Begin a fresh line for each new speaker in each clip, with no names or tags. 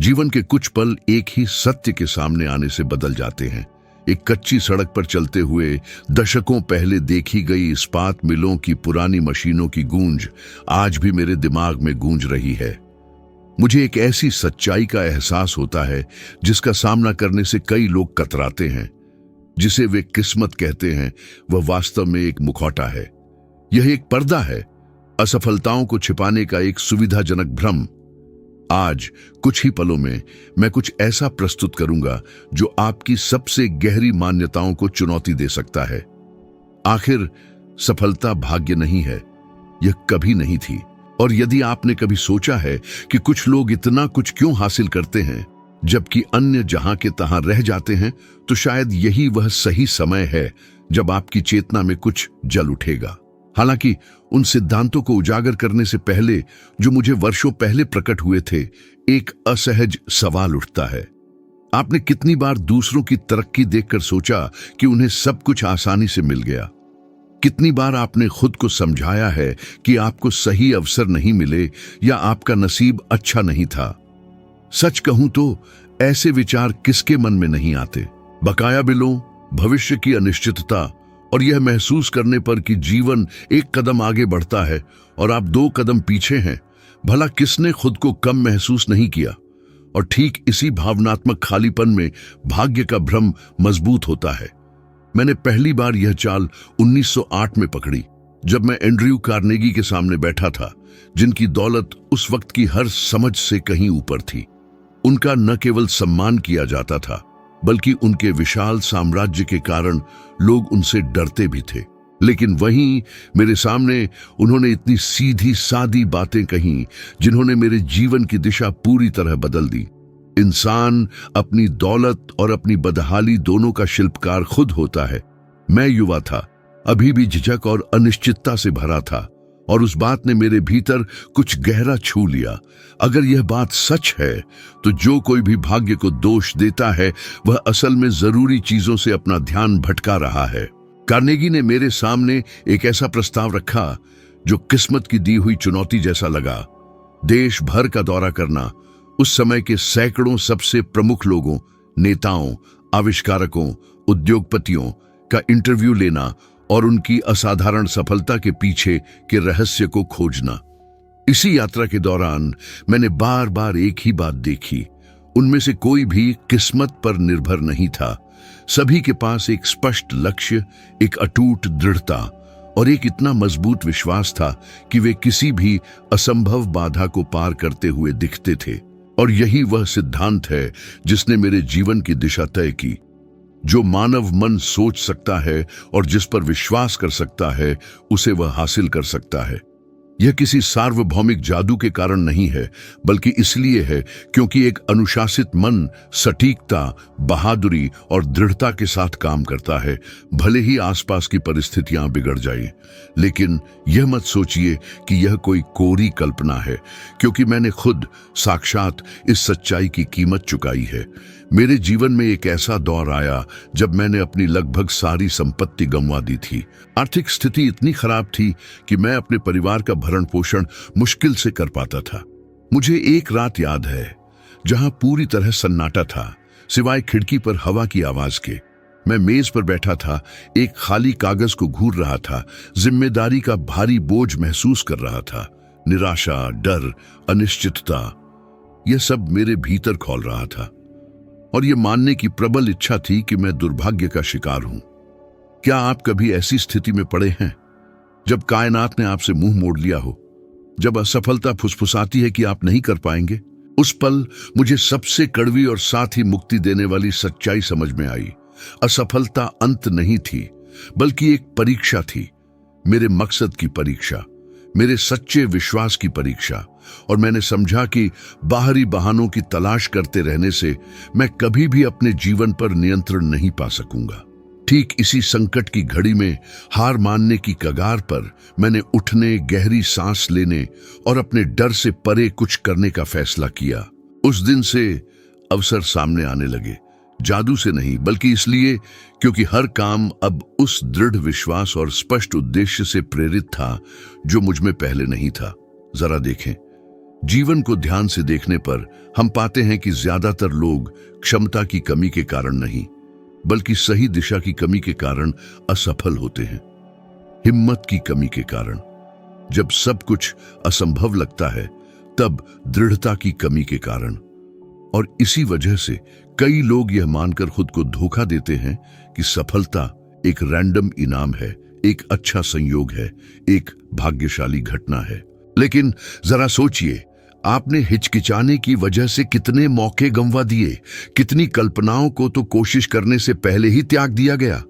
जीवन के कुछ पल एक ही सत्य के सामने आने से बदल जाते हैं। एक कच्ची सड़क पर चलते हुए दशकों पहले देखी गई इस्पात मिलों की पुरानी मशीनों की गूंज आज भी मेरे दिमाग में गूंज रही है। मुझे एक ऐसी सच्चाई का एहसास होता है जिसका सामना करने से कई लोग कतराते हैं। जिसे वे किस्मत कहते हैं, वह वास्तव में एक मुखौटा है। यह एक पर्दा है, असफलताओं को छिपाने का एक सुविधाजनक भ्रम। आज कुछ ही पलों में मैं कुछ ऐसा प्रस्तुत करूंगा जो आपकी सबसे गहरी मान्यताओं को चुनौती दे सकता है। आखिर सफलता भाग्य नहीं है, यह कभी नहीं थी। और यदि आपने कभी सोचा है कि कुछ लोग इतना कुछ क्यों हासिल करते हैं जबकि अन्य जहां के तहां रह जाते हैं, तो शायद यही वह सही समय है जब आपकी चेतना में कुछ जल उठेगा। हालांकि उन सिद्धांतों को उजागर करने से पहले जो मुझे वर्षों पहले प्रकट हुए थे, एक असहज सवाल उठता है। आपने कितनी बार दूसरों की तरक्की देखकर सोचा कि उन्हें सब कुछ आसानी से मिल गया? कितनी बार आपने खुद को समझाया है कि आपको सही अवसर नहीं मिले या आपका नसीब अच्छा नहीं था? सच कहूं तो ऐसे विचार किसके मन में नहीं आते? बकाया बिलों, भविष्य की अनिश्चितता और यह महसूस करने पर कि जीवन एक कदम आगे बढ़ता है और आप 2 कदम पीछे हैं। भला किसने खुद को कम महसूस नहीं किया? और ठीक इसी भावनात्मक खालीपन में भाग्य का भ्रम मजबूत होता है। मैंने पहली बार यह चाल 1908 में पकड़ी, जब मैं एंड्रयू कार्नेगी के सामने बैठा था, जिनकी दौलत उस वक्त की हर समझ से कहीं ऊपर थी। उनका न केवल सम्मान किया जाता था, बल्कि उनके विशाल साम्राज्य के कारण लोग उनसे डरते भी थे। लेकिन वहीं मेरे सामने उन्होंने इतनी सीधी सादी बातें कहीं जिन्होंने मेरे जीवन की दिशा पूरी तरह बदल दी। इंसान अपनी दौलत और अपनी बदहाली दोनों का शिल्पकार खुद होता है। मैं युवा था, अभी भी झिझक और अनिश्चितता से भरा था, और उस बात ने मेरे भीतर कुछ गहरा छू लिया। अगर यह बात सच है तो जो कोई भी भाग्य को दोष देता है, वह असल में जरूरी चीजों से अपना ध्यान भटका रहा है। कार्नेगी ने मेरे सामने एक ऐसा प्रस्ताव रखा जो किस्मत की दी हुई चुनौती जैसा लगा। देश भर का दौरा करना, उस समय के सैकड़ों सबसे प्रमुख लोगों, नेताओं, आविष्कारकों, उद्योगपतियों का इंटरव्यू लेना और उनकी असाधारण सफलता के पीछे के रहस्य को खोजना। इसी यात्रा के दौरान मैंने बार बार एक ही बात देखी। उनमें से कोई भी किस्मत पर निर्भर नहीं था। सभी के पास एक स्पष्ट लक्ष्य, एक अटूट दृढ़ता और एक इतना मजबूत विश्वास था कि वे किसी भी असंभव बाधा को पार करते हुए दिखते थे। और यही वह सिद्धांत है जिसने मेरे जीवन की दिशा तय की। जो मानव मन सोच सकता है और जिस पर विश्वास कर सकता है, उसे वह हासिल कर सकता है। यह किसी सार्वभौमिक जादू के कारण नहीं है, बल्कि इसलिए है क्योंकि एक अनुशासित मन सटीकता, बहादुरी और दृढ़ता के साथ काम करता है, भले ही आसपास की परिस्थितियां बिगड़ जाएं। लेकिन यह मत सोचिए कि यह कोई कोरी कल्पना है, क्योंकि मैंने खुद साक्षात इस सच्चाई की कीमत चुकाई है। मेरे जीवन में एक ऐसा दौर आया जब मैंने अपनी लगभग सारी संपत्ति गंवा दी थी। आर्थिक स्थिति इतनी खराब थी कि मैं अपने परिवार का भरण पोषण मुश्किल से कर पाता था। मुझे एक रात याद है जहां पूरी तरह सन्नाटा था, सिवाय खिड़की पर हवा की आवाज के। मैं मेज पर बैठा था, एक खाली कागज को घूर रहा था, जिम्मेदारी का भारी बोझ महसूस कर रहा था। निराशा, डर, अनिश्चितता, यह सब मेरे भीतर खौल रहा था। और यह मानने की प्रबल इच्छा थी कि मैं दुर्भाग्य का शिकार हूं। क्या आप कभी ऐसी स्थिति में पड़े हैं जब कायनात ने आपसे मुंह मोड़ लिया हो, जब असफलता फुसफुसाती है कि आप नहीं कर पाएंगे? उस पल मुझे सबसे कड़वी और साथ ही मुक्ति देने वाली सच्चाई समझ में आई। असफलता अंत नहीं थी, बल्कि एक परीक्षा थी, मेरे मकसद की परीक्षा, मेरे सच्चे विश्वास की परीक्षा। और मैंने समझा कि बाहरी बहानों की तलाश करते रहने से मैं कभी भी अपने जीवन पर नियंत्रण नहीं पा सकूंगा। ठीक इसी संकट की घड़ी में, हार मानने की कगार पर, मैंने उठने, गहरी सांस लेने और अपने डर से परे कुछ करने का फैसला किया। उस दिन से अवसर सामने आने लगे, जादू से नहीं, बल्कि इसलिए क्योंकि हर काम अब उस दृढ़ विश्वास और स्पष्ट उद्देश्य से प्रेरित था जो मुझ में पहले नहीं था। जरा देखें, जीवन को ध्यान से देखने पर हम पाते हैं कि ज्यादातर लोग क्षमता की कमी के कारण नहीं, बल्कि सही दिशा की कमी के कारण असफल होते हैं। हिम्मत की कमी के कारण। जब सब कुछ असंभव लगता है, तब दृढ़ता की कमी के कारण। और इसी वजह से कई लोग यह मानकर खुद को धोखा देते हैं कि सफलता एक रैंडम इनाम है, एक अच्छा संयोग है, एक भाग्यशाली घटना है। लेकिन जरा सोचिए, आपने हिचकिचाने की वजह से कितने मौके गंवा दिए, कितनी कल्पनाओं को तो कोशिश करने से पहले ही त्याग दिया गया।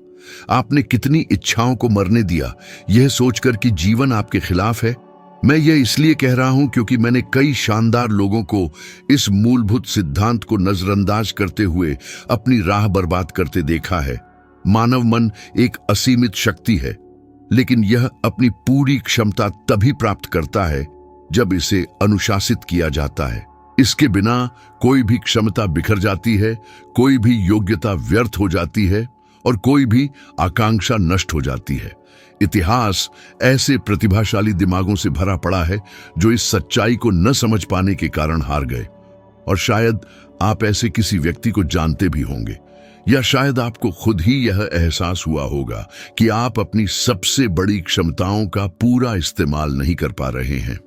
आपने कितनी इच्छाओं को मरने दिया, यह सोचकर कि जीवन आपके खिलाफ है। मैं यह इसलिए कह रहा हूं क्योंकि मैंने कई शानदार लोगों को इस मूलभूत सिद्धांत को नजरअंदाज करते हुए अपनी राह बर्बाद करते देखा है। मानव मन एक असीमित शक्ति है, लेकिन यह अपनी पूरी क्षमता तभी प्राप्त करता है जब इसे अनुशासित किया जाता है। इसके बिना कोई भी क्षमता बिखर जाती है, कोई भी योग्यता व्यर्थ हो जाती है और कोई भी आकांक्षा नष्ट हो जाती है। इतिहास ऐसे प्रतिभाशाली दिमागों से भरा पड़ा है जो इस सच्चाई को न समझ पाने के कारण हार गए। और शायद आप ऐसे किसी व्यक्ति को जानते भी होंगे, या शायद आपको खुद ही यह एहसास हुआ होगा कि आप अपनी सबसे बड़ी क्षमताओं का पूरा इस्तेमाल नहीं कर पा रहे हैं।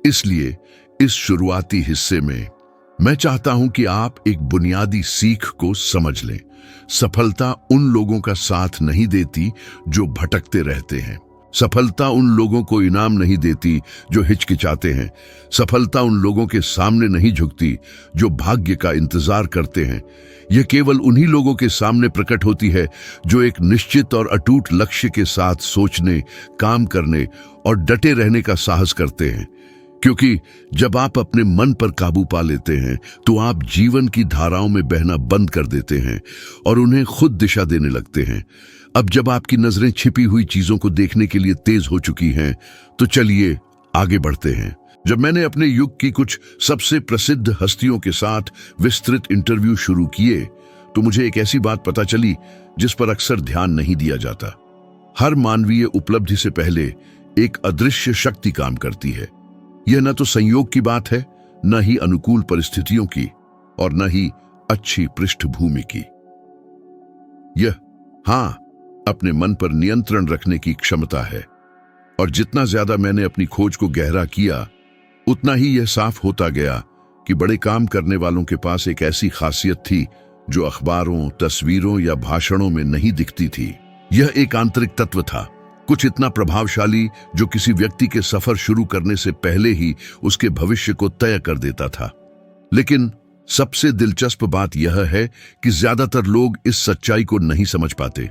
इसलिए इस शुरुआती हिस्से में मैं चाहता हूं कि आप एक बुनियादी सीख को समझ लें। सफलता उन लोगों का साथ नहीं देती जो भटकते रहते हैं। सफलता उन लोगों को इनाम नहीं देती जो हिचकिचाते हैं। सफलता उन लोगों के सामने नहीं झुकती जो भाग्य का इंतजार करते हैं। यह केवल उन्हीं लोगों के सामने प्रकट होती है जो एक निश्चित और अटूट लक्ष्य के साथ सोचने, काम करने और डटे रहने का साहस करते हैं। क्योंकि जब आप अपने मन पर काबू पा लेते हैं तो आप जीवन की धाराओं में बहना बंद कर देते हैं और उन्हें खुद दिशा देने लगते हैं। अब जब आपकी नजरें छिपी हुई चीजों को देखने के लिए तेज हो चुकी हैं, तो चलिए आगे बढ़ते हैं। जब मैंने अपने युग की कुछ सबसे प्रसिद्ध हस्तियों के साथ विस्तृत इंटरव्यू शुरू किए, तो मुझे एक ऐसी बात पता चली जिस पर अक्सर ध्यान नहीं दिया जाता। हर मानवीय उपलब्धि से पहले एक अदृश्य शक्ति काम करती है। यह न तो संयोग की बात है, न ही अनुकूल परिस्थितियों की, और न ही अच्छी पृष्ठभूमि की। यह अपने मन पर नियंत्रण रखने की क्षमता है। और जितना ज्यादा मैंने अपनी खोज को गहरा किया, उतना ही यह साफ होता गया कि बड़े काम करने वालों के पास एक ऐसी खासियत थी जो अखबारों, तस्वीरों या भाषणों में नहीं दिखती थी। यह एक आंतरिक तत्व था, कुछ इतना प्रभावशाली जो किसी व्यक्ति के सफर शुरू करने से पहले ही उसके भविष्य को तय कर देता था। लेकिन सबसे दिलचस्प बात यह है कि ज्यादातर लोग इस सच्चाई को नहीं समझ पाते।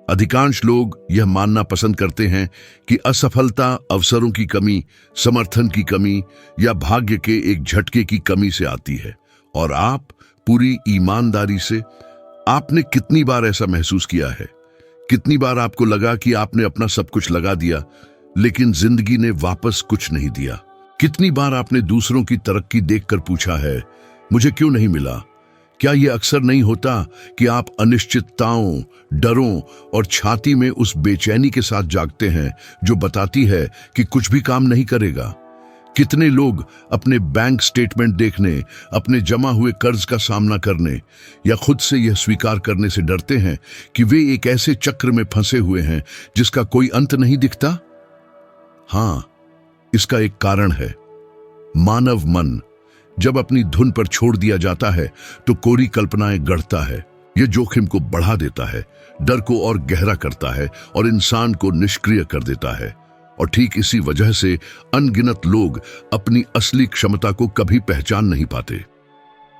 अधिकांश लोग यह मानना पसंद करते हैं कि असफलता अवसरों की कमी, समर्थन की कमी या भाग्य के एक झटके की कमी से आती है। और आप पूरी ईमानदारी से, आपने कितनी बार ऐसा महसूस किया है? कितनी बार आपको लगा कि आपने अपना सब कुछ लगा दिया, लेकिन जिंदगी ने वापस कुछ नहीं दिया? कितनी बार आपने दूसरों की तरक्की देखकर पूछा है, मुझे क्यों नहीं मिला? क्या यह अक्सर नहीं होता कि आप अनिश्चितताओं, डरों और छाती में उस बेचैनी के साथ जागते हैं जो बताती है कि कुछ भी काम नहीं करेगा? कितने लोग अपने बैंक स्टेटमेंट देखने, अपने जमा हुए कर्ज का सामना करने या खुद से यह स्वीकार करने से डरते हैं कि वे एक ऐसे चक्र में फंसे हुए हैं जिसका कोई अंत नहीं दिखता? इसका एक कारण है, मानव मन। जब अपनी धुन पर छोड़ दिया जाता है तो कोरी कल्पनाएं गढ़ता है। यह जोखिम को बढ़ा देता है, डर को और गहरा करता है और इंसान को निष्क्रिय कर देता है। और ठीक इसी वजह से अनगिनत लोग अपनी असली क्षमता को कभी पहचान नहीं पाते।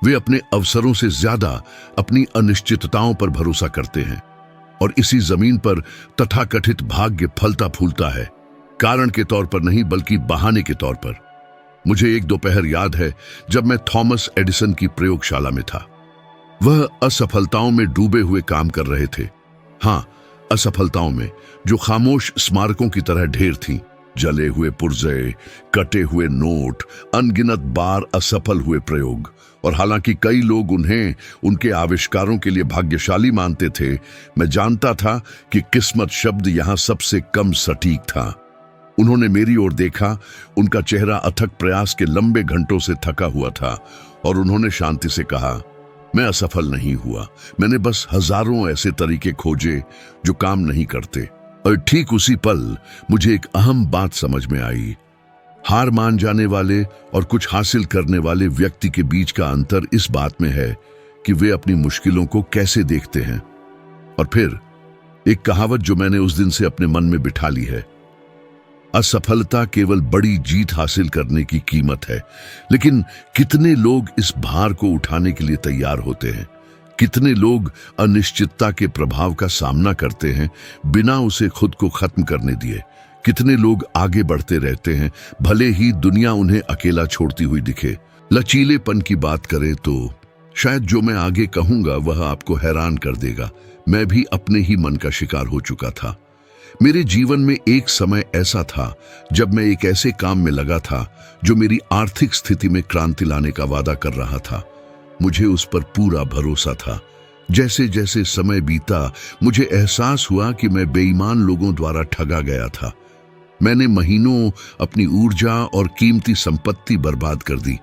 वे अपने अवसरों से ज्यादा अपनी अनिश्चितताओं पर भरोसा करते हैं और इसी जमीन पर तथाकथित भाग्य फलता फूलता है, कारण के तौर पर नहीं बल्कि बहाने के तौर पर। मुझे एक दोपहर याद है जब मैं थॉमस एडिसन की प्रयोगशाला में था। वह असफलताओं में डूबे हुए काम कर रहे थे। असफलताओं में जो खामोश स्मारकों की तरह ढेर थीं। जले हुए पुर्जे, कटे हुए नोट, अनगिनत बार असफल हुए प्रयोग। और हालांकि कई लोग उन्हें उनके आविष्कारों के लिए भाग्यशाली मानते थे, मैं जानता था कि किस्मत शब्द यहां सबसे कम सटीक था। उन्होंने मेरी ओर देखा। उनका चेहरा अथक प्रयास के लंबे घंटों से थका हुआ था और उन्होंने शांति से कहा, मैं असफल नहीं हुआ। मैंने बस हजारों ऐसे तरीके खोजे जो काम नहीं करते। और ठीक उसी पल मुझे एक अहम बात समझ में आई। हार मान जाने वाले और कुछ हासिल करने वाले व्यक्ति के बीच का अंतर इस बात में है कि वे अपनी मुश्किलों को कैसे देखते हैं। और फिर एक कहावत जो मैंने उस दिन से अपने मन में बिठा ली है, असफलता केवल बड़ी जीत हासिल करने की कीमत है, लेकिन कितने लोग इस भार को उठाने के लिए तैयार होते हैं? कितने लोग अनिश्चितता के प्रभाव का सामना करते हैं बिना उसे खुद को खत्म करने दिए? कितने लोग आगे बढ़ते रहते हैं भले ही दुनिया उन्हें अकेला छोड़ती हुई दिखे? लचीलेपन की बात करें तो शायद जो मैं आगे कहूंगा वह आपको हैरान कर देगा। मैं भी अपने ही मन का शिकार हो चुका था। मेरे जीवन में एक समय ऐसा था जब मैं एक ऐसे काम में लगा था जो मेरी आर्थिक स्थिति में क्रांति लाने का वादा कर रहा था। मुझे उस पर पूरा भरोसा था। जैसे जैसे समय बीता मुझे एहसास हुआ कि मैं बेईमान लोगों द्वारा ठगा गया था। मैंने महीनों अपनी ऊर्जा और कीमती संपत्ति बर्बाद कर दी।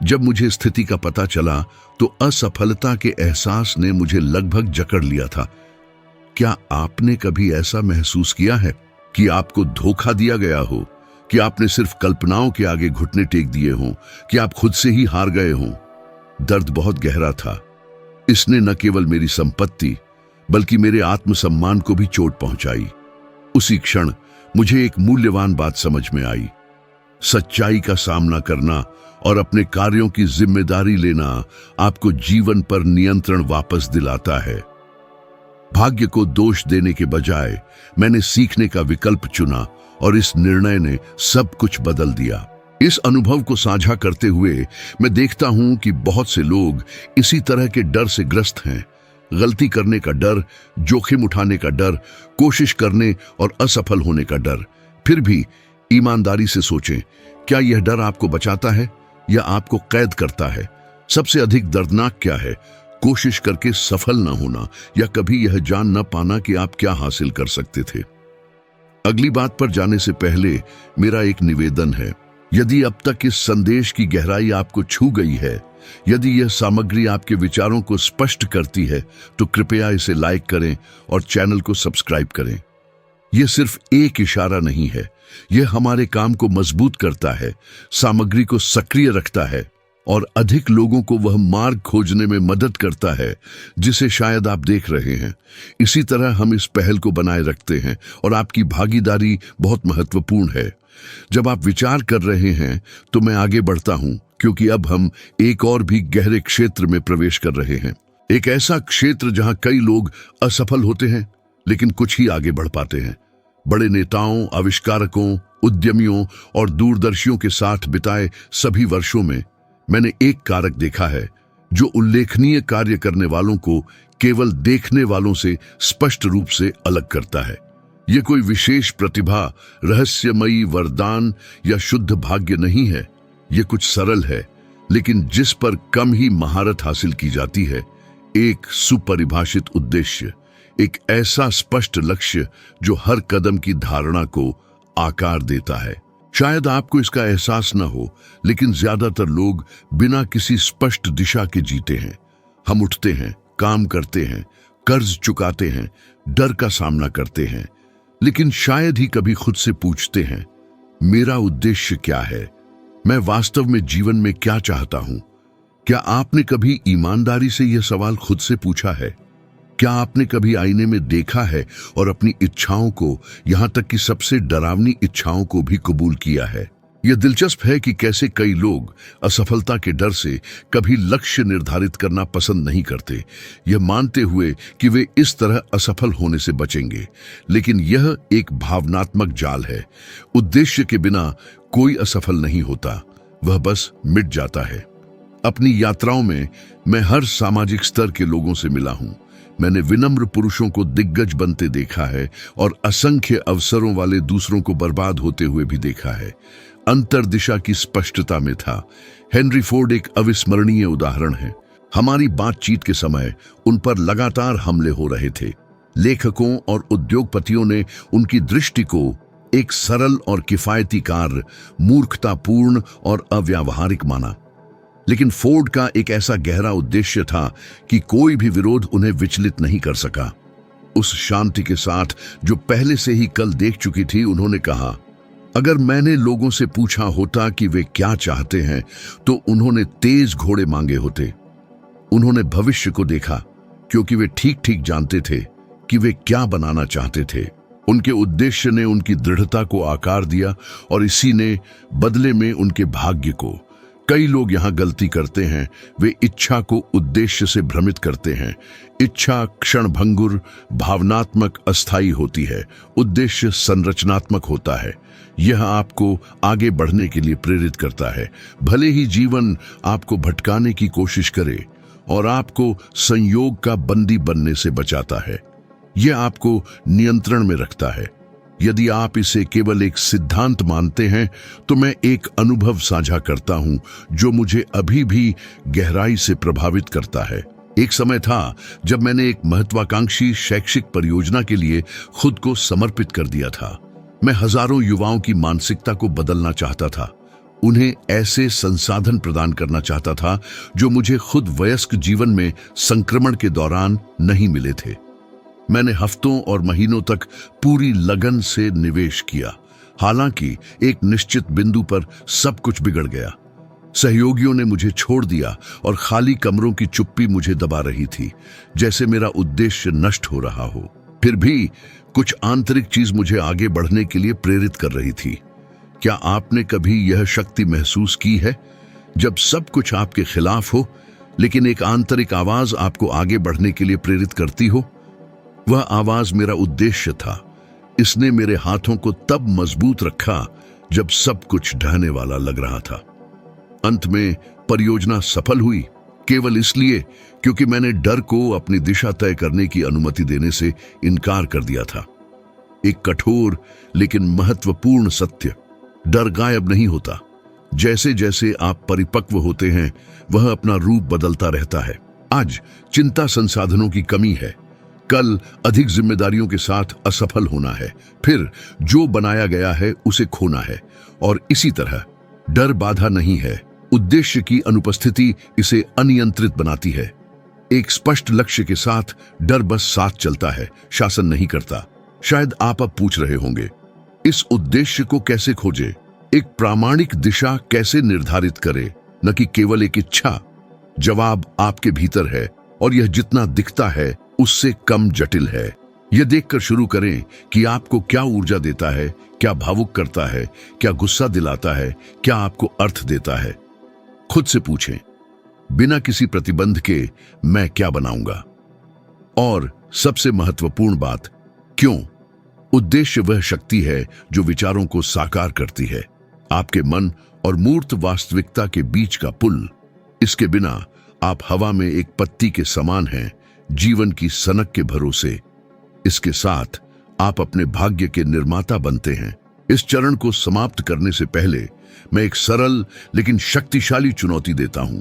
जब मुझे स्थिति का पता चला तो असफलता के एहसास ने मुझे लगभग जकड़ लिया था। क्या आपने कभी ऐसा महसूस किया है कि आपको धोखा दिया गया हो, कि आपने सिर्फ कल्पनाओं के आगे घुटने टेक दिए हों, कि आप खुद से ही हार गए हों? दर्द बहुत गहरा था। इसने न केवल मेरी संपत्ति बल्कि मेरे आत्मसम्मान को भी चोट पहुंचाई। उसी क्षण मुझे एक मूल्यवान बात समझ में आई। सच्चाई का सामना करना और अपने कार्यों की जिम्मेदारी लेना आपको जीवन पर नियंत्रण वापस दिलाता है। भाग्य को दोष देने के बजाय मैंने सीखने का विकल्प चुना और इस निर्णय ने सब कुछ बदल दिया। इस अनुभव को साझा करते हुए मैं देखता हूं कि बहुत से लोग इसी तरह के डर से ग्रस्त हैं। गलती करने का डर, जोखिम उठाने का डर, कोशिश करने और असफल होने का डर। फिर भी ईमानदारी से सोचें, क्या यह डर आपको बचाता है या आपको कैद करता है? सबसे अधिक दर्दनाक क्या है, कोशिश करके सफल न होना या कभी यह जान न पाना कि आप क्या हासिल कर सकते थे? अगली बात पर जाने से पहले मेरा एक निवेदन है। यदि अब तक इस संदेश की गहराई आपको छू गई है, यदि यह सामग्री आपके विचारों को स्पष्ट करती है, तो कृपया इसे लाइक करें और चैनल को सब्सक्राइब करें। यह सिर्फ एक इशारा नहीं है, यह हमारे काम को मजबूत करता है, सामग्री को सक्रिय रखता है और अधिक लोगों को वह मार्ग खोजने में मदद करता है जिसे शायद आप देख रहे हैं। इसी तरह हम इस पहल को बनाए रखते हैं और आपकी भागीदारी बहुत महत्वपूर्ण है। जब आप विचार कर रहे हैं तो मैं आगे बढ़ता हूं, क्योंकि अब हम एक और भी गहरे क्षेत्र में प्रवेश कर रहे हैं। एक ऐसा क्षेत्र जहां कई लोग असफल होते हैं लेकिन कुछ ही आगे बढ़ पाते हैं। बड़े नेताओं, आविष्कारकों, उद्यमियों और दूरदर्शियों के साथ बिताए सभी वर्षों में मैंने एक कारक देखा है जो उल्लेखनीय कार्य करने वालों को केवल देखने वालों से स्पष्ट रूप से अलग करता है। यह कोई विशेष प्रतिभा, रहस्यमयी वरदान या शुद्ध भाग्य नहीं है। यह कुछ सरल है लेकिन जिस पर कम ही महारत हासिल की जाती है। एक सुपरिभाषित उद्देश्य, एक ऐसा स्पष्ट लक्ष्य जो हर कदम की धारणा को आकार देता है। शायद आपको इसका एहसास न हो, लेकिन ज्यादातर लोग बिना किसी स्पष्ट दिशा के जीते हैं। हम उठते हैं, काम करते हैं, कर्ज चुकाते हैं, डर का सामना करते हैं, लेकिन शायद ही कभी खुद से पूछते हैं, मेरा उद्देश्य क्या है? मैं वास्तव में जीवन में क्या चाहता हूं? क्या आपने कभी ईमानदारी से यह सवाल खुद से पूछा है? क्या आपने कभी आईने में देखा है और अपनी इच्छाओं को, यहां तक कि सबसे डरावनी इच्छाओं को भी कबूल किया है? यह दिलचस्प है कि कैसे कई लोग असफलता के डर से कभी लक्ष्य निर्धारित करना पसंद नहीं करते, यह मानते हुए कि वे इस तरह असफल होने से बचेंगे। लेकिन यह एक भावनात्मक जाल है। उद्देश्य के बिना कोई असफल नहीं होता, वह बस मिट जाता है। अपनी यात्राओं में मैं हर सामाजिक स्तर के लोगों से मिला हूं। मैंने विनम्र पुरुषों को दिग्गज बनते देखा है और असंख्य अवसरों वाले दूसरों को बर्बाद होते हुए भी देखा है। अंतर दिशा की स्पष्टता में था। हेनरी फोर्ड एक अविस्मरणीय उदाहरण है। हमारी बातचीत के समय उन पर लगातार हमले हो रहे थे। लेखकों और उद्योगपतियों ने उनकी दृष्टि को एक सरल और किफायती कार्य मूर्खतापूर्ण और अव्यावहारिक माना। लेकिन फोर्ड का एक ऐसा गहरा उद्देश्य था कि कोई भी विरोध उन्हें विचलित नहीं कर सका। उस शांति के साथ जो पहले से ही कल देख चुकी थी, उन्होंने कहा, अगर मैंने लोगों से पूछा होता कि वे क्या चाहते हैं तो उन्होंने तेज घोड़े मांगे होते। उन्होंने भविष्य को देखा क्योंकि वे ठीक ठीक जानते थे कि वे क्या बनाना चाहते थे। उनके उद्देश्य ने उनकी दृढ़ता को आकार दिया और इसी ने बदले में उनके भाग्य को। कई लोग यहां गलती करते हैं, वे इच्छा को उद्देश्य से भ्रमित करते हैं। इच्छा क्षणभंगुर, भावनात्मक, अस्थायी होती है। उद्देश्य संरचनात्मक होता है। यह आपको आगे बढ़ने के लिए प्रेरित करता है, भले ही जीवन आपको भटकाने की कोशिश करे, और आपको संयोग का बंदी बनने से बचाता है। यह आपको नियंत्रण में रखता है। यदि आप इसे केवल एक सिद्धांत मानते हैं तो मैं एक अनुभव साझा करता हूं जो मुझे अभी भी गहराई से प्रभावित करता है। एक समय था जब मैंने एक महत्वाकांक्षी शैक्षिक परियोजना के लिए खुद को समर्पित कर दिया था। मैं हजारों युवाओं की मानसिकता को बदलना चाहता था, उन्हें ऐसे संसाधन प्रदान करना चाहता था जो मुझे खुद वयस्क जीवन में संक्रमण के दौरान नहीं मिले थे। मैंने हफ्तों और महीनों तक पूरी लगन से निवेश किया। हालांकि एक निश्चित बिंदु पर सब कुछ बिगड़ गया। सहयोगियों ने मुझे छोड़ दिया और खाली कमरों की चुप्पी मुझे दबा रही थी, जैसे मेरा उद्देश्य नष्ट हो रहा हो। फिर भी कुछ आंतरिक चीज मुझे आगे बढ़ने के लिए प्रेरित कर रही थी। क्या आपने कभी यह शक्ति महसूस की है जब सब कुछ आपके खिलाफ हो, लेकिन एक आंतरिक आवाज आपको आगे बढ़ने के लिए प्रेरित करती हो? वह आवाज मेरा उद्देश्य था। इसने मेरे हाथों को तब मजबूत रखा जब सब कुछ ढहने वाला लग रहा था। अंत में परियोजना सफल हुई केवल इसलिए क्योंकि मैंने डर को अपनी दिशा तय करने की अनुमति देने से इनकार कर दिया था। एक कठोर लेकिन महत्वपूर्ण सत्य, डर गायब नहीं होता। जैसे जैसे आप परिपक्व होते हैं, वह अपना रूप बदलता रहता है। आज चिंता संसाधनों की कमी है, कल अधिक जिम्मेदारियों के साथ असफल होना है, फिर जो बनाया गया है उसे खोना है। और इसी तरह डर बाधा नहीं है, उद्देश्य की अनुपस्थिति इसे अनियंत्रित बनाती है। एक स्पष्ट लक्ष्य के साथ डर बस साथ चलता है, शासन नहीं करता। शायद आप अब पूछ रहे होंगे, इस उद्देश्य को कैसे खोजे, एक प्रामाणिक दिशा कैसे निर्धारित करे, न कि केवल एक इच्छा। जवाब आपके भीतर है, और यह जितना दिखता है उससे कम जटिल है। यह देखकर शुरू करें कि आपको क्या ऊर्जा देता है, क्या भावुक करता है, क्या गुस्सा दिलाता है, क्या आपको अर्थ देता है। खुद से पूछें, बिना किसी प्रतिबंध के मैं क्या बनाऊंगा? और सबसे महत्वपूर्ण बात, क्यों? उद्देश्य वह शक्ति है जो विचारों को साकार करती है, आपके मन और मूर्त वास्तविकता के बीच का पुल। इसके बिना आप हवा में एक पत्ती के समान हैं, जीवन की सनक के भरोसे। इसके साथ आप अपने भाग्य के निर्माता बनते हैं। इस चरण को समाप्त करने से पहले मैं एक सरल लेकिन शक्तिशाली चुनौती देता हूं।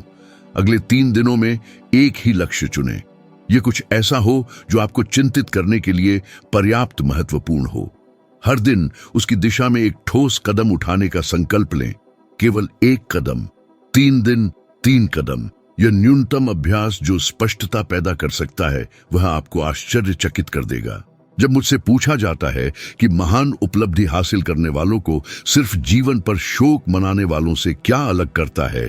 अगले 3 दिनों में एक ही लक्ष्य चुनें। यह कुछ ऐसा हो जो आपको चिंतित करने के लिए पर्याप्त महत्वपूर्ण हो। हर दिन उसकी दिशा में एक ठोस कदम उठाने का संकल्प लें। केवल एक कदम, 3 दिन 3 कदम। यह न्यूनतम अभ्यास जो स्पष्टता पैदा कर सकता है, वह आपको आश्चर्यचकित कर देगा। जब मुझसे पूछा जाता है कि महान उपलब्धि हासिल करने वालों को सिर्फ जीवन पर शोक मनाने वालों से क्या अलग करता है,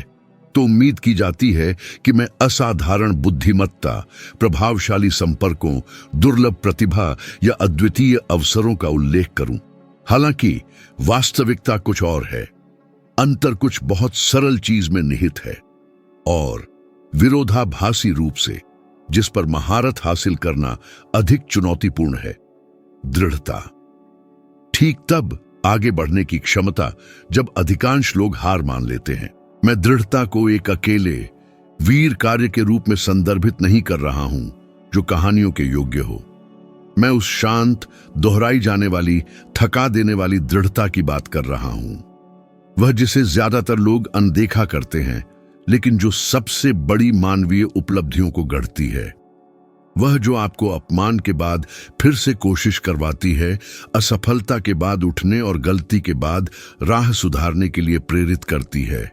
तो उम्मीद की जाती है कि मैं असाधारण बुद्धिमत्ता, प्रभावशाली संपर्कों, दुर्लभ प्रतिभा या अद्वितीय अवसरों का उल्लेख करूं। हालांकि वास्तविकता कुछ और है। अंतर कुछ बहुत सरल चीज में निहित है और विरोधाभासी रूप से, जिस पर महारत हासिल करना अधिक चुनौतीपूर्ण है, दृढ़ता। ठीक तब आगे बढ़ने की क्षमता जब अधिकांश लोग हार मान लेते हैं। मैं दृढ़ता को एक अकेले वीर कार्य के रूप में संदर्भित नहीं कर रहा हूं जो कहानियों के योग्य हो। मैं उस शांत, दोहराई जाने वाली, थका देने वाली दृढ़ता की बात कर रहा हूं, वह जिसे ज्यादातर लोग अनदेखा करते हैं, लेकिन जो सबसे बड़ी मानवीय उपलब्धियों को गढ़ती है। वह जो आपको अपमान के बाद फिर से कोशिश करवाती है, असफलता के बाद उठने और गलती के बाद राह सुधारने के लिए प्रेरित करती है।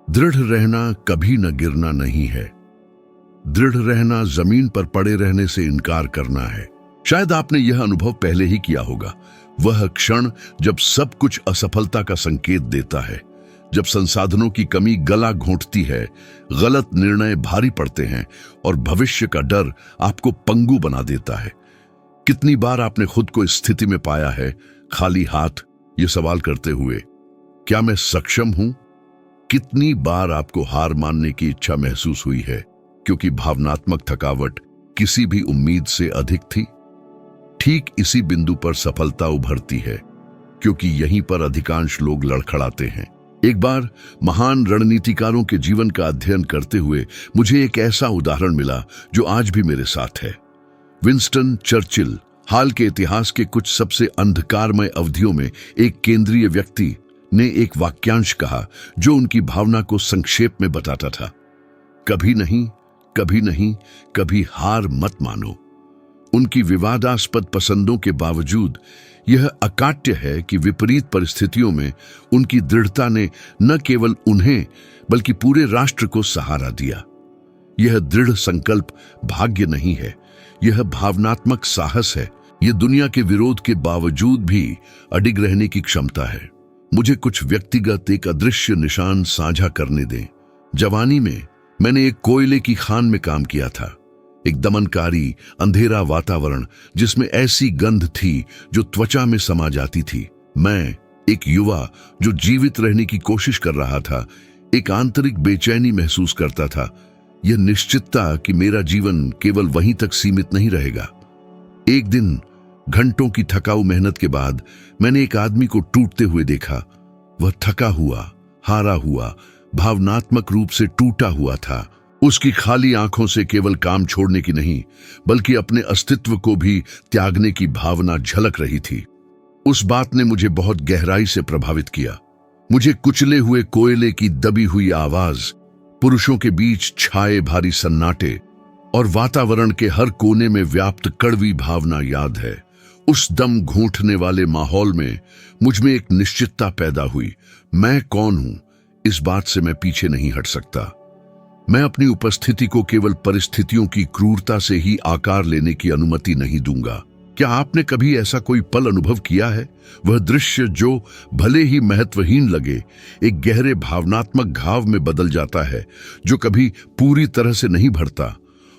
दृढ़ रहना कभी न गिरना नहीं है। दृढ़ रहना जमीन पर पड़े रहने से इनकार करना है। शायद आपने यह अनुभव पहले ही किया होगा, वह क्षण जब सब कुछ असफलता का संकेत देता है, जब संसाधनों की कमी गला घोंटती है, गलत निर्णय भारी पड़ते हैं और भविष्य का डर आपको पंगु बना देता है। कितनी बार आपने खुद को इस स्थिति में पाया है, खाली हाथ, ये सवाल करते हुए, क्या मैं सक्षम हूं? कितनी बार आपको हार मानने की इच्छा महसूस हुई है, क्योंकि भावनात्मक थकावट किसी भी उम्मीद से अधिक थी? ठीक इसी बिंदु पर सफलता उभरती है, क्योंकि यहीं पर अधिकांश लोग लड़खड़ाते हैं। एक बार महान रणनीतिकारों के जीवन का अध्ययन करते हुए मुझे एक ऐसा उदाहरण मिला जो आज भी मेरे साथ है। विंस्टन चर्चिल, हाल के इतिहास के कुछ सबसे अंधकारमय अवधियों में एक केंद्रीय व्यक्ति, ने एक वाक्यांश कहा जो उनकी भावना को संक्षेप में बताता था। कभी नहीं, कभी नहीं, कभी हार मत मानो। उनकी विवादास्पद पसंदों के बावजूद यह अकाट्य है कि विपरीत परिस्थितियों में उनकी दृढ़ता ने न केवल उन्हें बल्कि पूरे राष्ट्र को सहारा दिया। यह दृढ़ संकल्प भाग्य नहीं है, यह भावनात्मक साहस है। यह दुनिया के विरोध के बावजूद भी अडिग रहने की क्षमता है। मुझे कुछ व्यक्तिगत एक अदृश्य निशान साझा करने दें। जवानी में मैंने एक कोयले की खान में काम किया था। एक दमनकारी अंधेरा वातावरण जिसमें ऐसी गंध थी जो त्वचा में समा जाती थी। मैं, एक युवा जो जीवित रहने की कोशिश कर रहा था, एक आंतरिक बेचैनी महसूस करता था। यह निश्चितता कि मेरा जीवन केवल वहीं तक सीमित नहीं रहेगा। एक दिन घंटों की थकाऊ मेहनत के बाद मैंने एक आदमी को टूटते हुए देखा। वह थका हुआ, हारा हुआ, भावनात्मक रूप से टूटा हुआ था। उसकी खाली आंखों से केवल काम छोड़ने की नहीं, बल्कि अपने अस्तित्व को भी त्यागने की भावना झलक रही थी। उस बात ने मुझे बहुत गहराई से प्रभावित किया। मुझे कुचले हुए कोयले की दबी हुई आवाज, पुरुषों के बीच छाए भारी सन्नाटे और वातावरण के हर कोने में व्याप्त कड़वी भावना याद है। उस दम घूंटने वाले माहौल में मुझ में एक निश्चितता पैदा हुई। मैं कौन हूं, इस बात से मैं पीछे नहीं हट सकता। मैं अपनी उपस्थिति को केवल परिस्थितियों की क्रूरता से ही आकार लेने की अनुमति नहीं दूंगा। क्या आपने कभी ऐसा कोई पल अनुभव किया है? वह दृश्य जो भले ही महत्वहीन लगे, एक गहरे भावनात्मक घाव में बदल जाता है, जो कभी पूरी तरह से नहीं भरता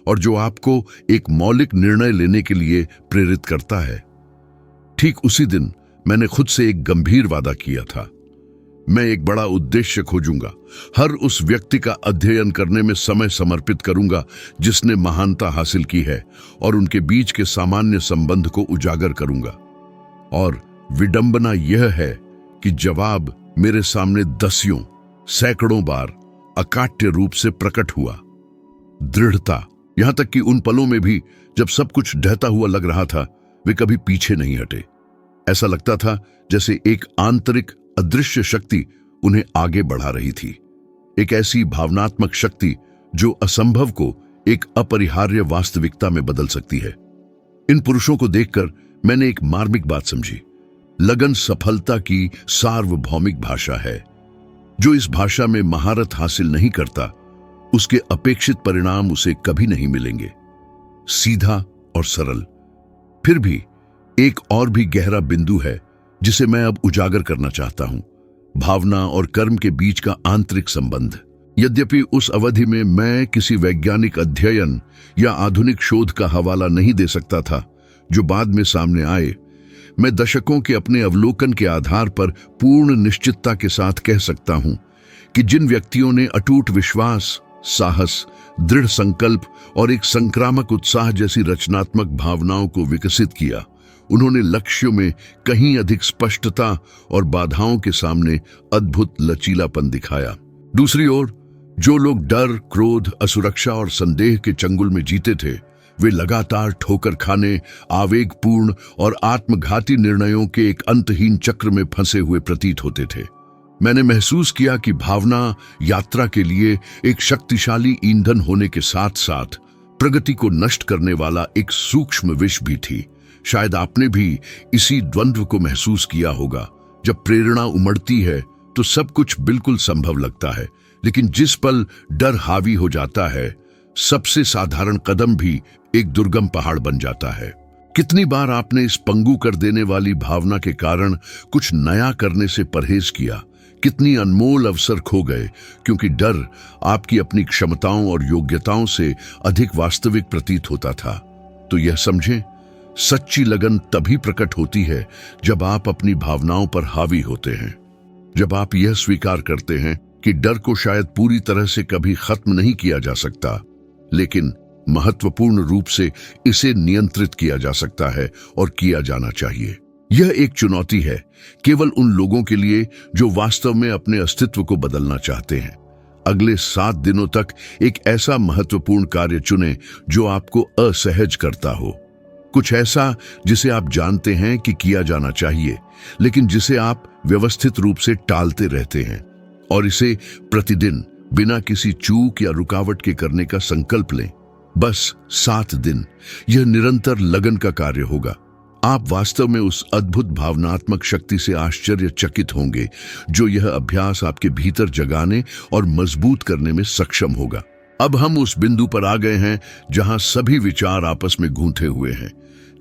और जो आपको एक मौलिक निर्णय लेने के लिए प्रेरित करता है। ठीक उसी दिन मैंने खुद से एक गंभीर वादा किया था। मैं एक बड़ा उद्देश्य खोजूंगा, हर उस व्यक्ति का अध्ययन करने में समय समर्पित करूंगा जिसने महानता हासिल की है और उनके बीच के सामान्य संबंध को उजागर करूंगा। और विडंबना यह है कि जवाब मेरे सामने दसियों, सैकड़ों बार अकाट्य रूप से प्रकट हुआ। दृढ़ता, यहां तक कि उन पलों में भी जब सब कुछ ढहता हुआ लग रहा था, वे कभी पीछे नहीं हटे। ऐसा लगता था जैसे एक आंतरिक अदृश्य शक्ति उन्हें आगे बढ़ा रही थी। एक ऐसी भावनात्मक शक्ति जो असंभव को एक अपरिहार्य वास्तविकता में बदल सकती है। इन पुरुषों को देखकर मैंने एक मार्मिक बात समझी। लगन सफलता की सार्वभौमिक भाषा है। जो इस भाषा में महारत हासिल नहीं करता, उसके अपेक्षित परिणाम उसे कभी नहीं मिलेंगे। सीधा और सरल। फिर भी एक और भी गहरा बिंदु है जिसे मैं अब उजागर करना चाहता हूं। भावना और कर्म के बीच का आंतरिक संबंध। यद्यपि उस अवधि में मैं किसी वैज्ञानिक अध्ययन या आधुनिक शोध का हवाला नहीं दे सकता था जो बाद में सामने आए, मैं दशकों के अपने अवलोकन के आधार पर पूर्ण निश्चितता के साथ कह सकता हूं कि जिन व्यक्तियों ने अटूट विश्वास, साहस, दृढ़ संकल्प और एक संक्रामक उत्साह जैसी रचनात्मक भावनाओं को विकसित किया, उन्होंने लक्ष्यों में कहीं अधिक स्पष्टता और बाधाओं के सामने अद्भुत लचीलापन दिखाया। दूसरी ओर, जो लोग डर, क्रोध, असुरक्षा और संदेह के चंगुल में जीते थे, वे लगातार ठोकर खाने, आवेगपूर्ण और आत्मघाती निर्णयों के एक अंतहीन चक्र में फंसे हुए प्रतीत होते थे। मैंने महसूस किया कि भावना यात्रा के लिए एक शक्तिशाली ईंधन होने के साथ साथ प्रगति को नष्ट करने वाला एक सूक्ष्म विष भी थी। शायद आपने भी इसी द्वंद्व को महसूस किया होगा। जब प्रेरणा उमड़ती है तो सब कुछ बिल्कुल संभव लगता है, लेकिन जिस पल डर हावी हो जाता है, सबसे साधारण कदम भी एक दुर्गम पहाड़ बन जाता है। कितनी बार आपने इस पंगु कर देने वाली भावना के कारण कुछ नया करने से परहेज किया, कितनी अनमोल अवसर खो गए क्योंकि डर आपकी अपनी क्षमताओं और योग्यताओं से अधिक वास्तविक प्रतीत होता था। तो यह समझें, सच्ची लगन तभी प्रकट होती है जब आप अपनी भावनाओं पर हावी होते हैं, जब आप यह स्वीकार करते हैं कि डर को शायद पूरी तरह से कभी खत्म नहीं किया जा सकता, लेकिन महत्वपूर्ण रूप से इसे नियंत्रित किया जा सकता है और किया जाना चाहिए। यह एक चुनौती है केवल उन लोगों के लिए जो वास्तव में अपने अस्तित्व को बदलना चाहते हैं। अगले 7 दिनों तक एक ऐसा महत्वपूर्ण कार्य चुनें जो आपको असहज करता हो, कुछ ऐसा जिसे आप जानते हैं कि किया जाना चाहिए, लेकिन जिसे आप व्यवस्थित रूप से टालते रहते हैं, और इसे प्रतिदिन बिना किसी चूक या रुकावट के करने का संकल्प लें। बस 7 दिन, यह निरंतर लगन का कार्य होगा। आप वास्तव में उस अद्भुत भावनात्मक शक्ति से आश्चर्यचकित होंगे जो यह अभ्यास आपके भीतर जगाने और मजबूत करने में सक्षम होगा। अब हम उस बिंदु पर आ गए हैं जहां सभी विचार आपस में गूंथे हुए हैं,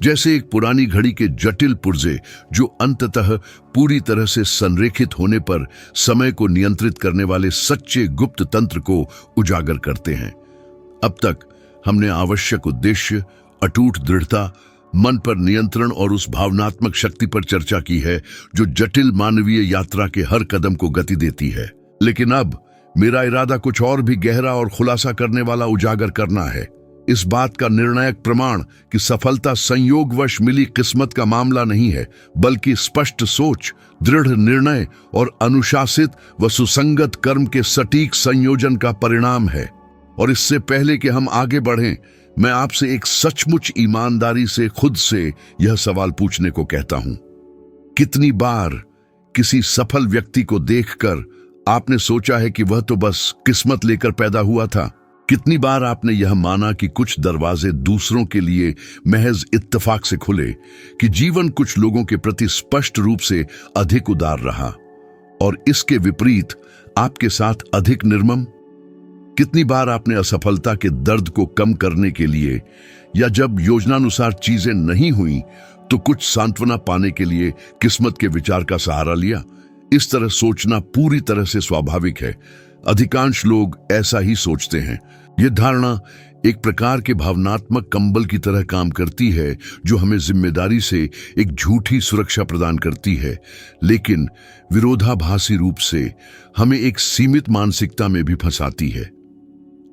जैसे एक पुरानी घड़ी के जटिल पुर्जे जो अंततः पूरी तरह से संरेखित होने पर समय को नियंत्रित करने वाले सच्चे गुप्त तंत्र को उजागर करते हैं। अब तक हमने आवश्यक उद्देश्य, अटूट दृढ़ता, मन पर नियंत्रण और उस भावनात्मक शक्ति पर चर्चा की है जो जटिल मानवीय यात्रा के हर कदम को गति देती है। लेकिन अब मेरा इरादा कुछ और भी गहरा और खुलासा करने वाला उजागर करना है। इस बात का निर्णायक प्रमाण कि सफलता संयोगवश मिली किस्मत का मामला नहीं है, बल्कि स्पष्ट सोच, दृढ़ निर्णय और अनुशासित व सुसंगत कर्म के सटीक संयोजन का परिणाम है। और इससे पहले कि हम आगे बढ़ें, मैं आपसे एक सचमुच ईमानदारी से खुद से यह सवाल पूछने को कहता हूं। कितनी बार किसी सफल व्यक्ति को देखकर आपने सोचा है कि वह तो बस किस्मत लेकर पैदा हुआ था? कितनी बार आपने यह माना कि कुछ दरवाजे दूसरों के लिए महज इत्तेफाक से खुले, कि जीवन कुछ लोगों के प्रति स्पष्ट रूप से अधिक उदार रहा और इसके विपरीत आपके साथ अधिक निर्मम? कितनी बार आपने असफलता के दर्द को कम करने के लिए या जब योजनानुसार चीजें नहीं हुई तो कुछ सांत्वना पाने के लिए किस्मत के विचार का सहारा लिया? इस तरह सोचना पूरी तरह से स्वाभाविक है। अधिकांश लोग ऐसा ही सोचते हैं। यह धारणा एक प्रकार के भावनात्मक कंबल की तरह काम करती है जो हमें जिम्मेदारी से एक झूठी सुरक्षा प्रदान करती है, लेकिन विरोधाभासी रूप से हमें एक सीमित मानसिकता में भी फंसाती है।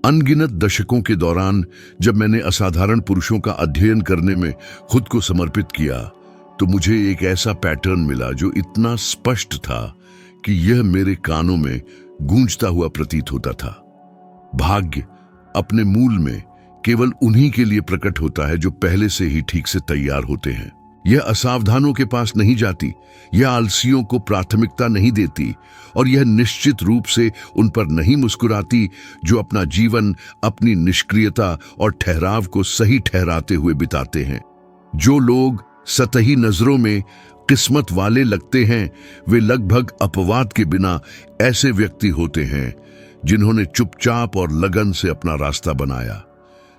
अनगिनत दशकों के दौरान जब मैंने असाधारण पुरुषों का अध्ययन करने में खुद को समर्पित किया, तो मुझे एक ऐसा पैटर्न मिला जो इतना स्पष्ट था कि यह मेरे कानों में गूंजता हुआ प्रतीत होता था। भाग्य अपने मूल में केवल उन्हीं के लिए प्रकट होता है जो पहले से ही ठीक से तैयार होते हैं। यह असावधानों के पास नहीं जाती, यह आलसियों को प्राथमिकता नहीं देती, और यह निश्चित रूप से उन पर नहीं मुस्कुराती जो अपना जीवन अपनी निष्क्रियता और ठहराव को सही ठहराते हुए बिताते हैं। जो लोग सतही नजरों में किस्मत वाले लगते हैं, वे लगभग अपवाद के बिना ऐसे व्यक्ति होते हैं जिन्होंने चुपचाप और लगन से अपना रास्ता बनाया,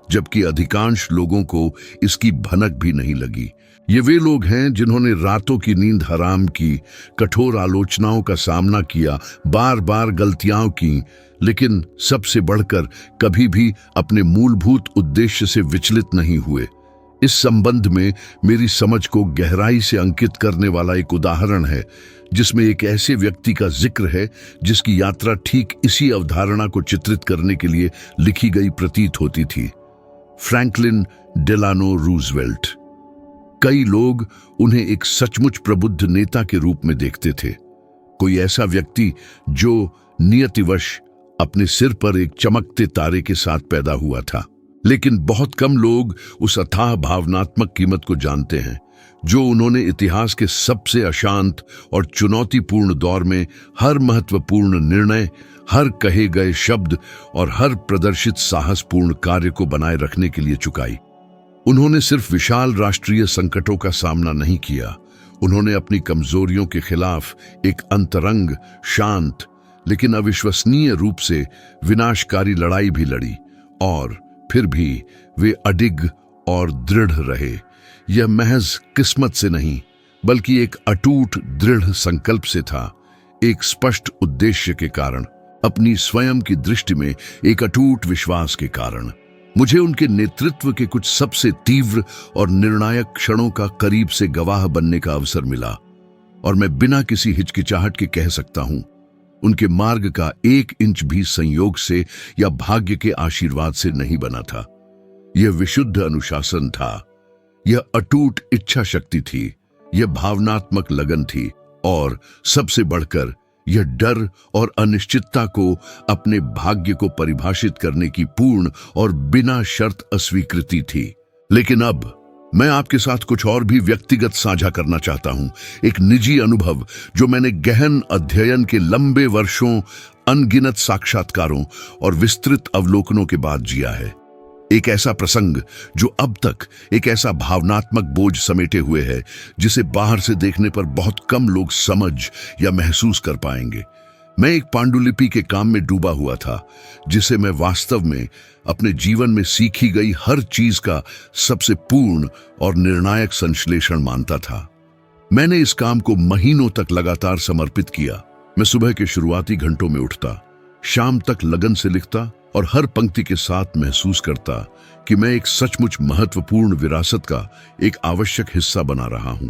जबकि अधिकांश लोगों को इसकी भनक भी नहीं लगी। ये वे लोग हैं जिन्होंने रातों की नींद हराम की, कठोर आलोचनाओं का सामना किया, बार बार गलतियां की, लेकिन सबसे बढ़कर कभी भी अपने मूलभूत उद्देश्य से विचलित नहीं हुए। इस संबंध में मेरी समझ को गहराई से अंकित करने वाला एक उदाहरण है जिसमें एक ऐसे व्यक्ति का जिक्र है जिसकी यात्रा ठीक इसी अवधारणा को चित्रित करने के लिए लिखी गई प्रतीत होती थी। Franklin Delano Roosevelt. कई लोग उन्हें एक सचमुच प्रबुद्ध नेता के रूप में देखते थे, कोई ऐसा व्यक्ति जो नियतिवश अपने सिर पर एक चमकते तारे के साथ पैदा हुआ था। लेकिन बहुत कम लोग उस अथाह भावनात्मक कीमत को जानते हैं जो उन्होंने इतिहास के सबसे अशांत और चुनौतीपूर्ण दौर में हर महत्वपूर्ण निर्णय, हर कहे गए शब्द और हर प्रदर्शित साहसपूर्ण कार्य को बनाए रखने के लिए चुकाई। उन्होंने सिर्फ विशाल राष्ट्रीय संकटों का सामना नहीं किया, उन्होंने अपनी कमजोरियों के खिलाफ एक अंतरंग, शांत लेकिन अविश्वसनीय रूप से विनाशकारी लड़ाई भी लड़ी, और फिर भी वे अडिग और दृढ़ रहे। यह महज किस्मत से नहीं, बल्कि एक अटूट दृढ़ संकल्प से था, एक स्पष्ट उद्देश्य के कारण, अपनी स्वयं की दृष्टि में एक अटूट विश्वास के कारण। मुझे उनके नेतृत्व के कुछ सबसे तीव्र और निर्णायक क्षणों का करीब से गवाह बनने का अवसर मिला, और मैं बिना किसी हिचकिचाहट के कह सकता हूं, उनके मार्ग का 1 इंच भी संयोग से या भाग्य के आशीर्वाद से नहीं बना था। यह विशुद्ध अनुशासन था, यह अटूट इच्छा शक्ति थी, यह भावनात्मक लगन थी, और सबसे बढ़कर यह डर और अनिश्चितता को अपने भाग्य को परिभाषित करने की पूर्ण और बिना शर्त अस्वीकृति थी। लेकिन अब मैं आपके साथ कुछ और भी व्यक्तिगत साझा करना चाहता हूं, एक निजी अनुभव जो मैंने गहन अध्ययन के लंबे वर्षों, अनगिनत साक्षात्कारों और विस्तृत अवलोकनों के बाद जिया है। एक ऐसा प्रसंग जो अब तक एक ऐसा भावनात्मक बोझ समेटे हुए है जिसे बाहर से देखने पर बहुत कम लोग समझ या महसूस कर पाएंगे। मैं एक पांडुलिपि के काम में डूबा हुआ था, जिसे मैं वास्तव में अपने जीवन में सीखी गई हर चीज का सबसे पूर्ण और निर्णायक संश्लेषण मानता था। मैंने इस काम को महीनों तक लगातार समर्पित किया। मैं सुबह के शुरुआती घंटों में उठता, शाम तक लगन से लिखता और हर पंक्ति के साथ महसूस करता कि मैं एक सचमुच महत्वपूर्ण विरासत का एक आवश्यक हिस्सा बना रहा हूं।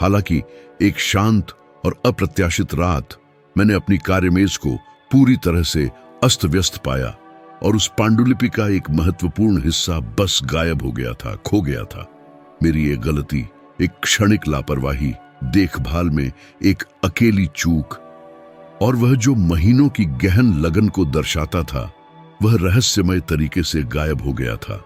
हालांकि एक शांत और अप्रत्याशित रात मैंने अपनी कार्यमेज को पूरी तरह से अस्त व्यस्त पाया, और उस पांडुलिपि का एक महत्वपूर्ण हिस्सा बस गायब हो गया था, खो गया था। मेरी एक गलती, एक क्षणिक लापरवाही, देखभाल में एक अकेली चूक, और वह जो महीनों की गहन लगन को दर्शाता था, वह रहस्यमय तरीके से गायब हो गया था।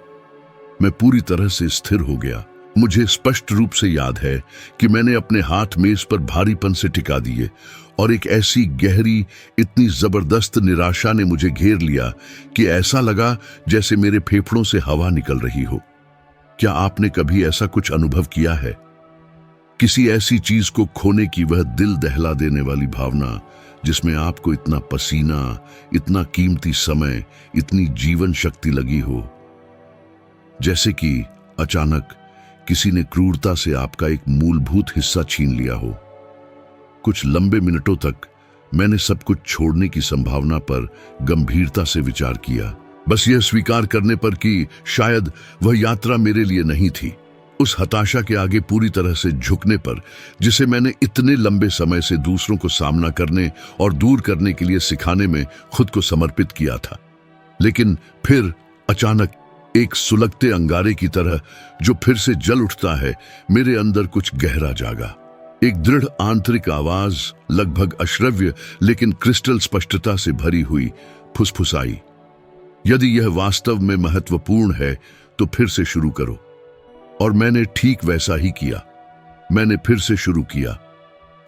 मैं पूरी तरह से स्थिर हो गया। मुझे स्पष्ट रूप से याद है कि मैंने अपने हाथ मेज पर भारीपन से टिका दिए, और एक ऐसी गहरी, इतनी जबरदस्त निराशा ने मुझे घेर लिया कि ऐसा लगा जैसे मेरे फेफड़ों से हवा निकल रही हो। क्या आपने कभी ऐसा कुछ अनुभव किया है? किसी ऐसी चीज को खोने की वह दिल दहला देने वाली भावना, जिसमें आपको इतना पसीना, इतना कीमती समय, इतनी जीवन शक्ति लगी हो। जैसे कि अचानक किसी ने क्रूरता से आपका एक मूलभूत हिस्सा छीन लिया हो। कुछ लंबे मिनटों तक मैंने सब कुछ छोड़ने की संभावना पर गंभीरता से विचार किया, बस यह स्वीकार करने पर कि शायद वह यात्रा मेरे लिए नहीं थी। उस हताशा के आगे पूरी तरह से झुकने पर, जिसे मैंने इतने लंबे समय से दूसरों को सामना करने और दूर करने के लिए सिखाने में खुद को समर्पित किया था। लेकिन फिर अचानक एक सुलगते अंगारे की तरह जो फिर से जल उठता है, मेरे अंदर कुछ गहरा जागा। एक दृढ़ आंतरिक आवाज, लगभग अश्रव्य लेकिन क्रिस्टल स्पष्टता से भरी हुई, फुसफुसाई, यदि यह वास्तव में महत्वपूर्ण है तो फिर से शुरू करो। और मैंने ठीक वैसा ही किया। मैंने फिर से शुरू किया,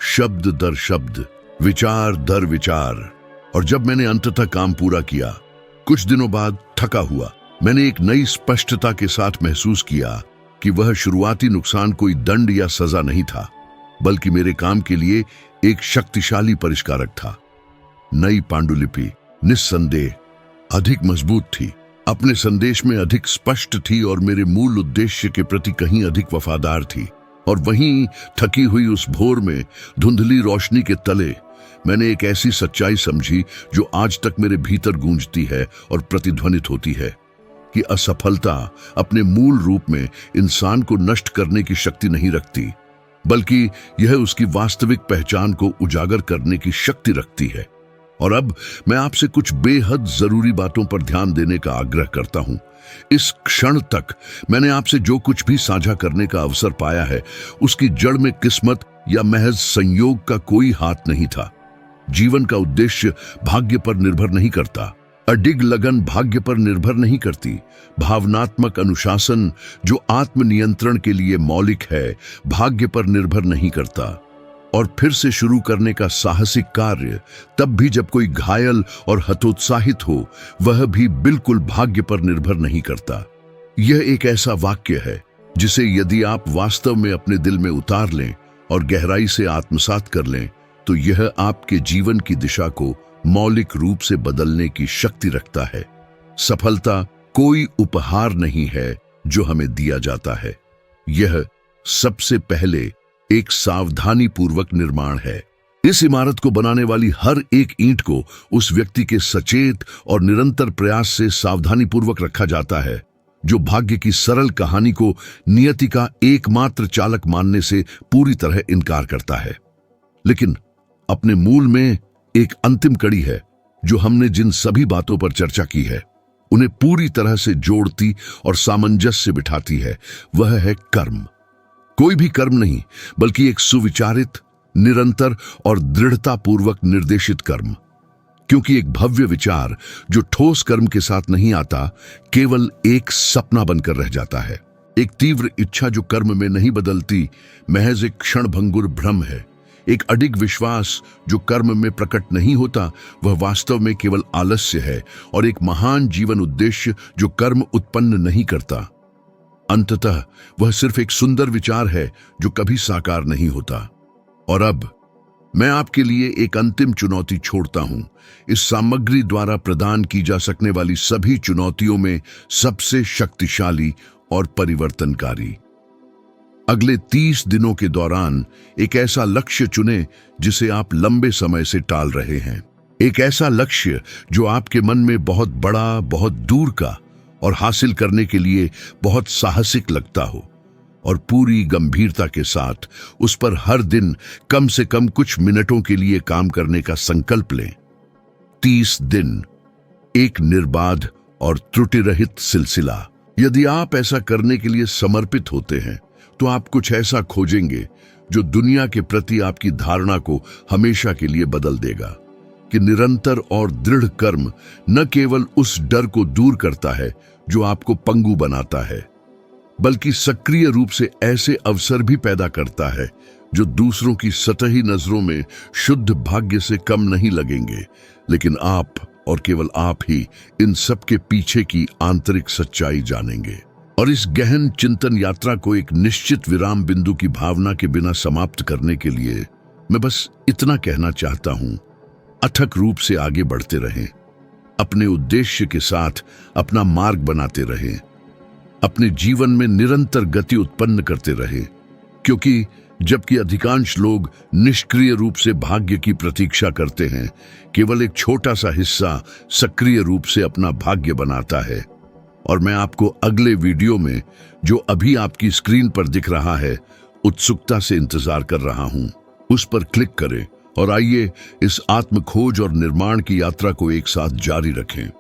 शब्द दर शब्द, विचार दर विचार। और जब मैंने अंततः काम पूरा किया, कुछ दिनों बाद थका हुआ, मैंने एक नई स्पष्टता के साथ महसूस किया कि वह शुरुआती नुकसान कोई दंड या सजा नहीं था, बल्कि मेरे काम के लिए एक शक्तिशाली परिष्कारक था। नई पांडुलिपि निस्संदेह अधिक मजबूत थी, अपने संदेश में अधिक स्पष्ट थी और मेरे मूल उद्देश्य के प्रति कहीं अधिक वफादार थी। और वहीं थकी हुई उस भोर में धुंधली रोशनी के तले मैंने एक ऐसी सच्चाई समझी जो आज तक मेरे भीतर गूंजती है और प्रतिध्वनित होती है कि असफलता अपने मूल रूप में इंसान को नष्ट करने की शक्ति नहीं रखती, बल्कि यह उसकी वास्तविक पहचान को उजागर करने की शक्ति रखती है। और अब मैं आपसे कुछ बेहद जरूरी बातों पर ध्यान देने का आग्रह करता हूं। इस क्षण तक मैंने आपसे जो कुछ भी साझा करने का अवसर पाया है, उसकी जड़ में किस्मत या महज संयोग का कोई हाथ नहीं था। जीवन का उद्देश्य भाग्य पर निर्भर नहीं करता, अडिग लगन भाग्य पर निर्भर नहीं करती। भावनात्मक अनुशासन जो आत्मनियंत्रण के लिए मौलिक है, भाग्य पर निर्भर नहीं करता। और फिर से शुरू करने का साहसिक कार्य तब भी जब कोई घायल और हतोत्साहित हो, वह भी बिल्कुल भाग्य पर निर्भर नहीं करता। यह एक ऐसा वाक्य है जिसे यदि आप वास्तव में अपने दिल में उतार लें और गहराई से आत्मसात कर लें, तो यह आपके जीवन की दिशा को मौलिक रूप से बदलने की शक्ति रखता है। सफलता कोई उपहार नहीं है जो हमें दिया जाता है। यह सबसे पहले एक सावधानी पूर्वक निर्माण है। इस इमारत को बनाने वाली हर एक ईंट को उस व्यक्ति के सचेत और निरंतर प्रयास से सावधानी पूर्वक रखा जाता है, जो भाग्य की सरल कहानी को नियति का एकमात्र चालक मानने से पूरी तरह इनकार करता है। लेकिन अपने मूल में एक अंतिम कड़ी है जो हमने जिन सभी बातों पर चर्चा की है उन्हें पूरी तरह से जोड़ती और सामंजस्य बिठाती है। वह है कर्म। कोई भी कर्म नहीं, बल्कि एक सुविचारित, निरंतर और दृढ़तापूर्वक निर्देशित कर्म। क्योंकि एक भव्य विचार जो ठोस कर्म के साथ नहीं आता, केवल एक सपना बनकर रह जाता है। एक तीव्र इच्छा जो कर्म में नहीं बदलती, महज एक क्षणभंगुर भ्रम है। एक अडिग विश्वास जो कर्म में प्रकट नहीं होता, वह वास्तव में केवल आलस्य है। और एक महान जीवन उद्देश्य जो कर्म उत्पन्न नहीं करता, अंततः वह सिर्फ एक सुंदर विचार है जो कभी साकार नहीं होता। और अब मैं आपके लिए एक अंतिम चुनौती छोड़ता हूं। इस सामग्री द्वारा प्रदान की जा सकने वाली सभी चुनौतियों में सबसे शक्तिशाली और परिवर्तनकारी। अगले 30 दिनों के दौरान एक ऐसा लक्ष्य चुनें जिसे आप लंबे समय से टाल रहे हैं। एक ऐसा लक्ष्य जो आपके मन में बहुत बड़ा, बहुत दूर का और हासिल करने के लिए बहुत साहसिक लगता हो। और पूरी गंभीरता के साथ उस पर हर दिन कम से कम कुछ मिनटों के लिए काम करने का संकल्प लें। 30 दिन, एक निर्बाध और त्रुटि रहित सिलसिला। यदि आप ऐसा करने के लिए समर्पित होते हैं, तो आप कुछ ऐसा खोजेंगे जो दुनिया के प्रति आपकी धारणा को हमेशा के लिए बदल देगा। कि निरंतर और दृढ़ कर्म न केवल उस डर को दूर करता है जो आपको पंगु बनाता है, बल्कि सक्रिय रूप से ऐसे अवसर भी पैदा करता है जो दूसरों की सतही नजरों में शुद्ध भाग्य से कम नहीं लगेंगे। लेकिन आप और केवल आप ही इन सब के पीछे की आंतरिक सच्चाई जानेंगे। और इस गहन चिंतन यात्रा को एक निश्चित विराम बिंदु की भावना के बिना समाप्त करने के लिए मैं बस इतना कहना चाहता हूं, अथक रूप से आगे बढ़ते रहें। अपने उद्देश्य के साथ अपना मार्ग बनाते रहें। अपने जीवन में निरंतर गति उत्पन्न करते रहें। क्योंकि जबकि अधिकांश लोग निष्क्रिय रूप से भाग्य की प्रतीक्षा करते हैं, केवल एक छोटा सा हिस्सा सक्रिय रूप से अपना भाग्य बनाता है। और मैं आपको अगले वीडियो में, जो अभी आपकी स्क्रीन पर दिख रहा है, उत्सुकता से इंतजार कर रहा हूं। उस पर क्लिक करें और आइए इस आत्म खोज और निर्माण की यात्रा को एक साथ जारी रखें।